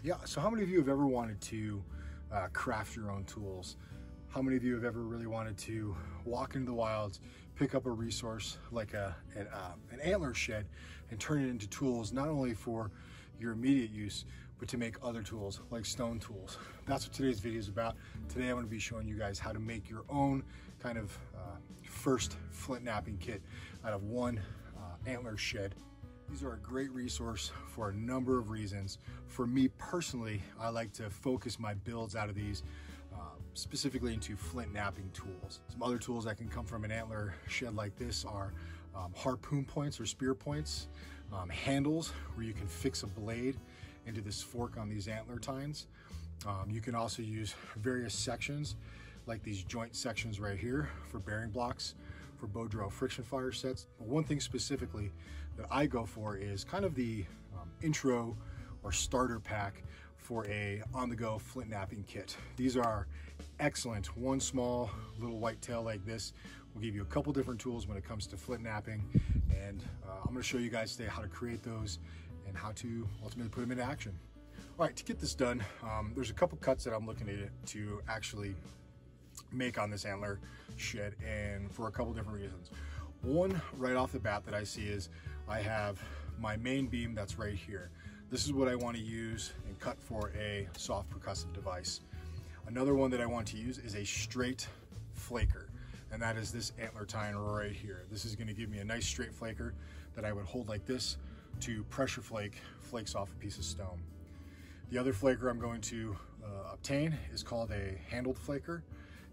Yeah, so how many of you have ever wanted to craft your own tools? How many of you have ever really wanted to walk into the wilds, pick up a resource like an antler shed and turn it into tools, not only for your immediate use, but to make other tools like stone tools? That's what today's video is about. Today I'm going to be showing you guys how to make your own kind of first flint knapping kit out of one antler shed. These are a great resource for a number of reasons. For me personally, I like to focus my builds out of these specifically into flint knapping tools. Some other tools that can come from an antler shed like this are harpoon points or spear points, handles where you can fix a blade into this fork on these antler tines. You can also use various sections like these joint sections right here for bearing blocks for bow drill friction fire sets. But one thing specifically that I go for is kind of the intro or starter pack for a on-the-go flint knapping kit. These are excellent. One small little white tail like this will give you a couple different tools when it comes to flint knapping, and I'm going to show you guys today how to create those and how to ultimately put them into action. All right, to get this done, there's a couple cuts that I'm looking to actually make on this antler shed, and for a couple different reasons. One right off the bat that I see is I have my main beam that's right here. This is what I want to use and cut for a soft percussive device. Another one that I want to use is a straight flaker, and that is this antler tine right here. This is going to give me a nice straight flaker that I would hold like this to pressure flake flakes off a piece of stone. The other flaker I'm going to obtain is called a handled flaker,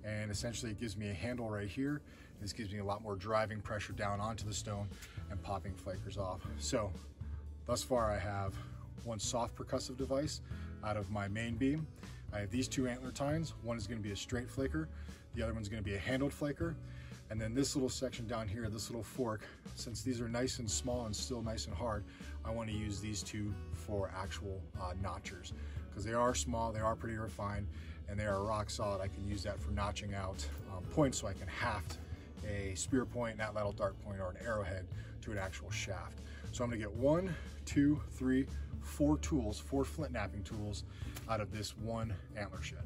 and essentially it gives me a handle right here. This gives me a lot more driving pressure down onto the stone and popping flakers off. So thus far I have one soft percussive device out of my main beam. I have these two antler tines. One is going to be a straight flaker, the other one's going to be a handled flaker, and then this little section down here, this little fork, since these are nice and small and still nice and hard, I want to use these two for actual notchers, because they are small, they are pretty refined, and they are rock solid. I can use that for notching out points, so I can haft a spear point, an atlatl dart point, or an arrowhead to an actual shaft. So I'm going to get 1, 2, 3, 4 tools, 4 flint knapping tools out of this one antler shed.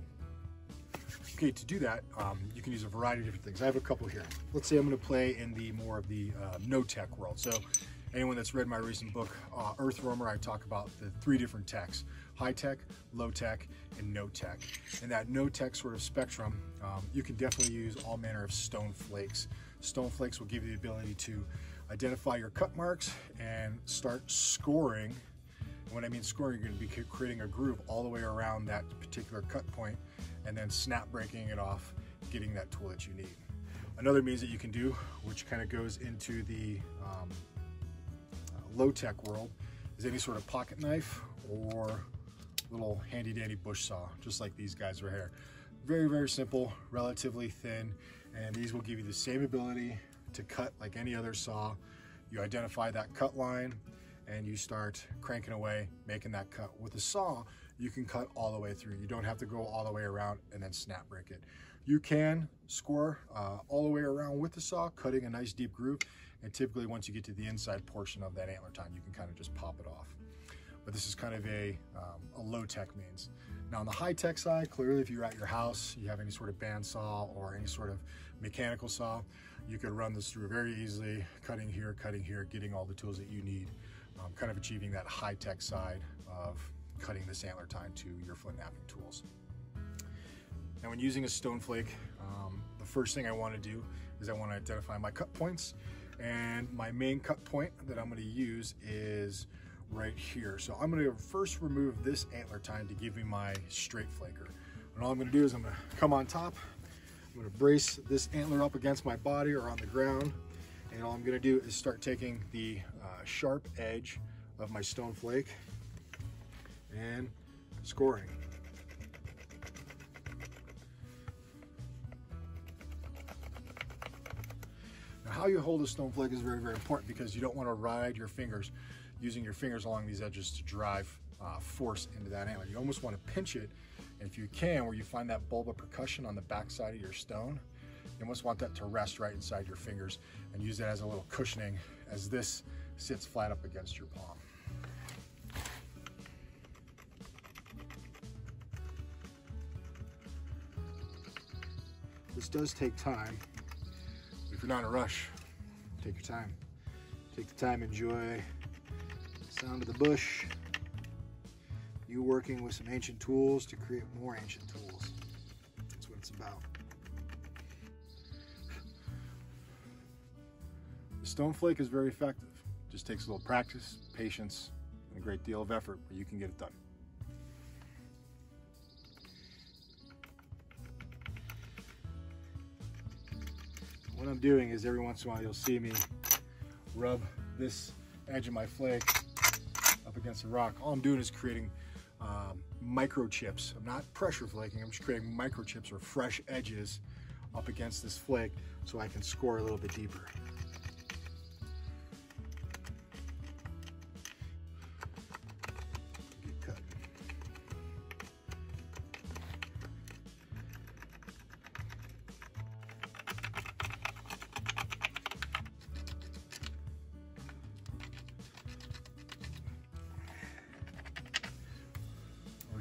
Okay, to do that, you can use a variety of different things. I have a couple here. Let's say I'm going to play in the more of the no-tech world. So anyone that's read my recent book, Earthwormer, I talk about the 3 different techs: high-tech, low-tech, and no-tech. In that no-tech sort of spectrum, you can definitely use all manner of stone flakes. Stone flakes will give you the ability to identify your cut marks and start scoring. When I mean scoring, you're going to be creating a groove all the way around that particular cut point and then snap breaking it off, getting that tool that you need. Another means that you can do, which kind of goes into the low-tech world, is any sort of pocket knife or little handy dandy bush saw, just like these guys right here. Very, very simple, relatively thin, and these will give you the same ability to cut like any other saw. You identify that cut line and you start cranking away, making that cut. With a saw, you can cut all the way through. You don't have to go all the way around and then snap break it. You can score all the way around with the saw, cutting a nice deep groove, and typically once you get to the inside portion of that antler tine, you can kind of just pop it off. But this is kind of a low-tech means. Now on the high-tech side, clearly if you're at your house, you have any sort of bandsaw or any sort of mechanical saw, you could run this through very easily, cutting here, getting all the tools that you need, kind of achieving that high-tech side of cutting this antler tine to your flint knapping tools. Now when using a stone flake, the first thing I want to do is I want to identify my cut points, and my main cut point that I'm going to use is right here. So I'm going to first remove this antler tine to give me my straight flaker. And all I'm going to do is I'm going to come on top, I'm going to brace this antler up against my body or on the ground, and all I'm going to do is start taking the sharp edge of my stone flake and scoring. Now how you hold a stone flake is very, very important, because you don't want to ride your fingers, using your fingers along these edges to drive force into that antler. You almost want to pinch it, and if you can, where you find that bulb of percussion on the back side of your stone, you almost want that to rest right inside your fingers and use that as a little cushioning as this sits flat up against your palm. This does take time. If you're not in a rush, take your time. Take the time, enjoy the sound of the bush. You working with some ancient tools to create more ancient tools. That's what it's about. The stone flake is very effective. Just takes a little practice, patience, and a great deal of effort, but you can get it done. What I'm doing is every once in a while you'll see me rub this edge of my flake up against the rock. All I'm doing is creating microchips. I'm not pressure flaking, I'm just creating microchips or fresh edges up against this flake so I can score a little bit deeper.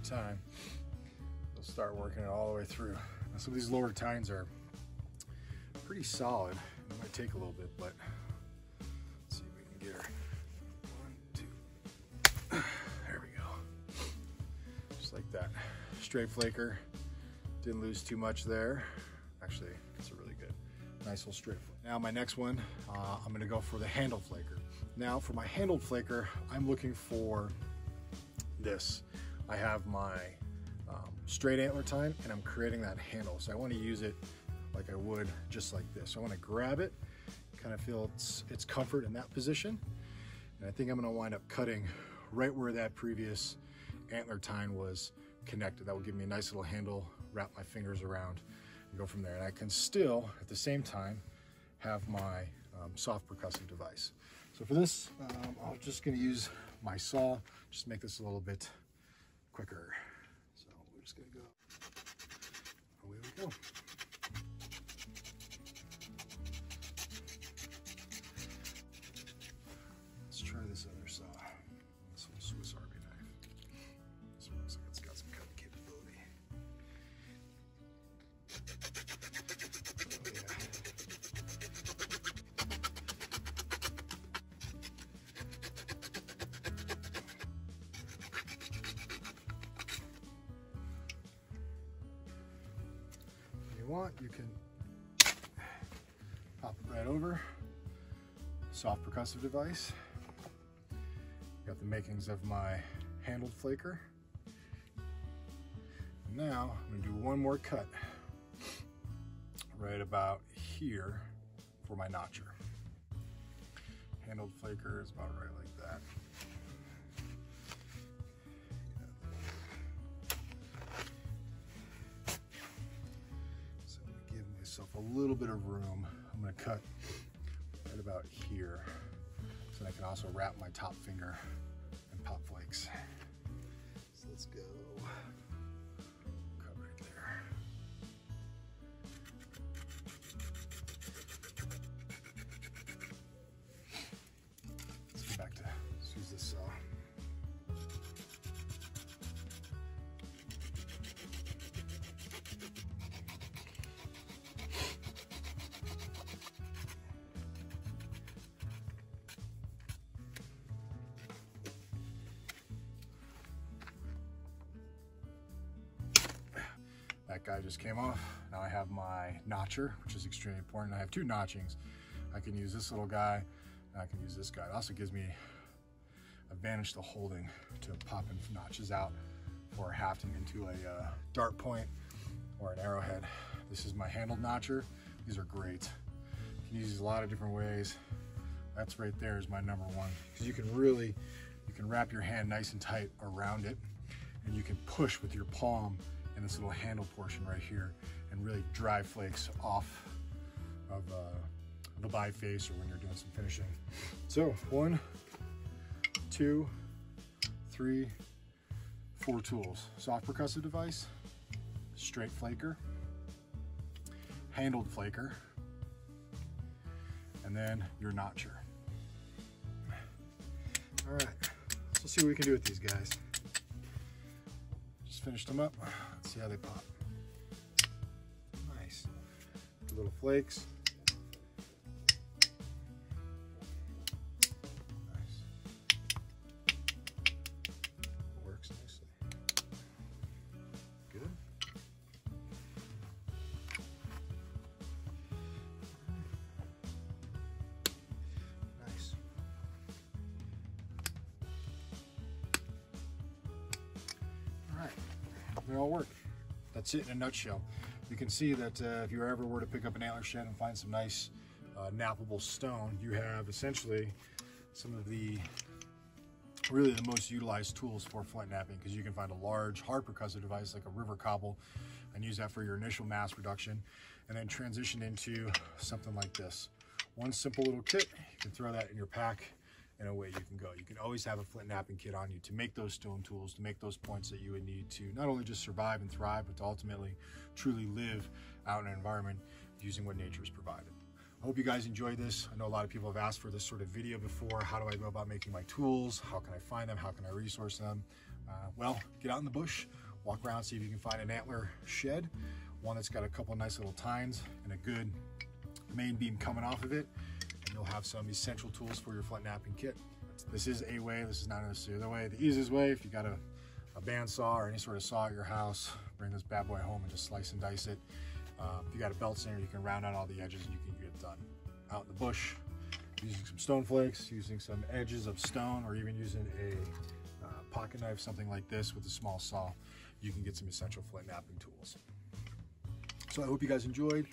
Time, they'll start working it all the way through. Now, some of these lower tines are pretty solid. It might take a little bit, but let's see if we can get her. 1, 2. There we go. Just like that. Straight flaker. Didn't lose too much there. Actually, it's a really good, nice little straight flake. Now my next one, I'm gonna go for the handled flaker. Now for my handled flaker, I'm looking for this. I have my straight antler tine and I'm creating that handle. So I want to use it like I would just like this. So I want to grab it, kind of feel its comfort in that position. And I think I'm going to wind up cutting right where that previous antler tine was connected. That will give me a nice little handle, wrap my fingers around and go from there. And I can still, at the same time, have my soft percussive device. So for this, I'm just going to use my saw, just to make this a little bit quicker. So we're just gonna go, away we go. Let's try this other saw. This little Swiss Army knife. This one looks like it's got some cutting capability. Oh yeah. Want, you can pop it right over. Soft percussive device. Got the makings of my handled flaker. Now I'm going to do one more cut right about here for my notcher. Handled flaker is about right like that. A little bit of room. I'm going to cut right about here so I can also wrap my top finger and pop flakes. So let's go. Cut right there. Let's get back to use this saw. That guy just came off. Now I have my notcher, which is extremely important. I have two notchings. I can use this little guy, and I can use this guy. It also gives me advantage to holding to popping notches out for hafting into a dart point or an arrowhead. This is my handled notcher. These are great. You can use these a lot of different ways. That's right there is my number one, because you can wrap your hand nice and tight around it, and you can push with your palm in this little handle portion right here and really drive flakes off of the biface or when you're doing some finishing. So 1, 2, 3, 4 tools. Soft percussive device, straight flaker, handled flaker, and then your notcher. All right, so let's see what we can do with these guys. Just finished them up. Let's see how they pop. Nice. little flakes. Nice. Works nicely. Good. Nice. All right, they all work. That's it in a nutshell. You can see that if you ever were to pick up an antler shed and find some nice nappable stone, you have essentially some of the really the most utilized tools for flint knapping, because you can find a large hard percussive device like a river cobble and use that for your initial mass reduction, and then transition into something like this. One simple little kit, you can throw that in your pack and away you can go. You can always have a flint knapping kit on you to make those stone tools, to make those points that you would need to not only just survive and thrive, but to ultimately truly live out in an environment using what nature's provided. I hope you guys enjoyed this. I know a lot of people have asked for this sort of video before. How do I go about making my tools? How can I find them? How can I resource them? Well, get out in the bush, walk around, see if you can find an antler shed, one that's got a couple nice little tines and a good main beam coming off of it. You'll have some essential tools for your flint knapping kit. This is a way, this is not necessarily the way. The easiest way, if you got a bandsaw or any sort of saw at your house, bring this bad boy home and just slice and dice it. If you got a belt sander, you can round out all the edges and you can get it done. Out in the bush, using some stone flakes, using some edges of stone, or even using a pocket knife, something like this with a small saw, you can get some essential flint knapping tools. So I hope you guys enjoyed.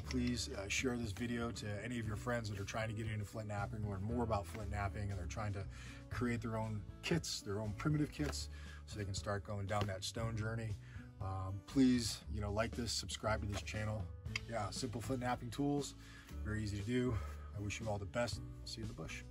Please share this video to any of your friends that are trying to get into flint knapping, learn more about flint knapping, and they're trying to create their own kits, their own primitive kits, so they can start going down that stone journey. Please, like this, subscribe to this channel. Yeah, simple flint knapping tools, very easy to do. I wish you all the best. See you in the bush.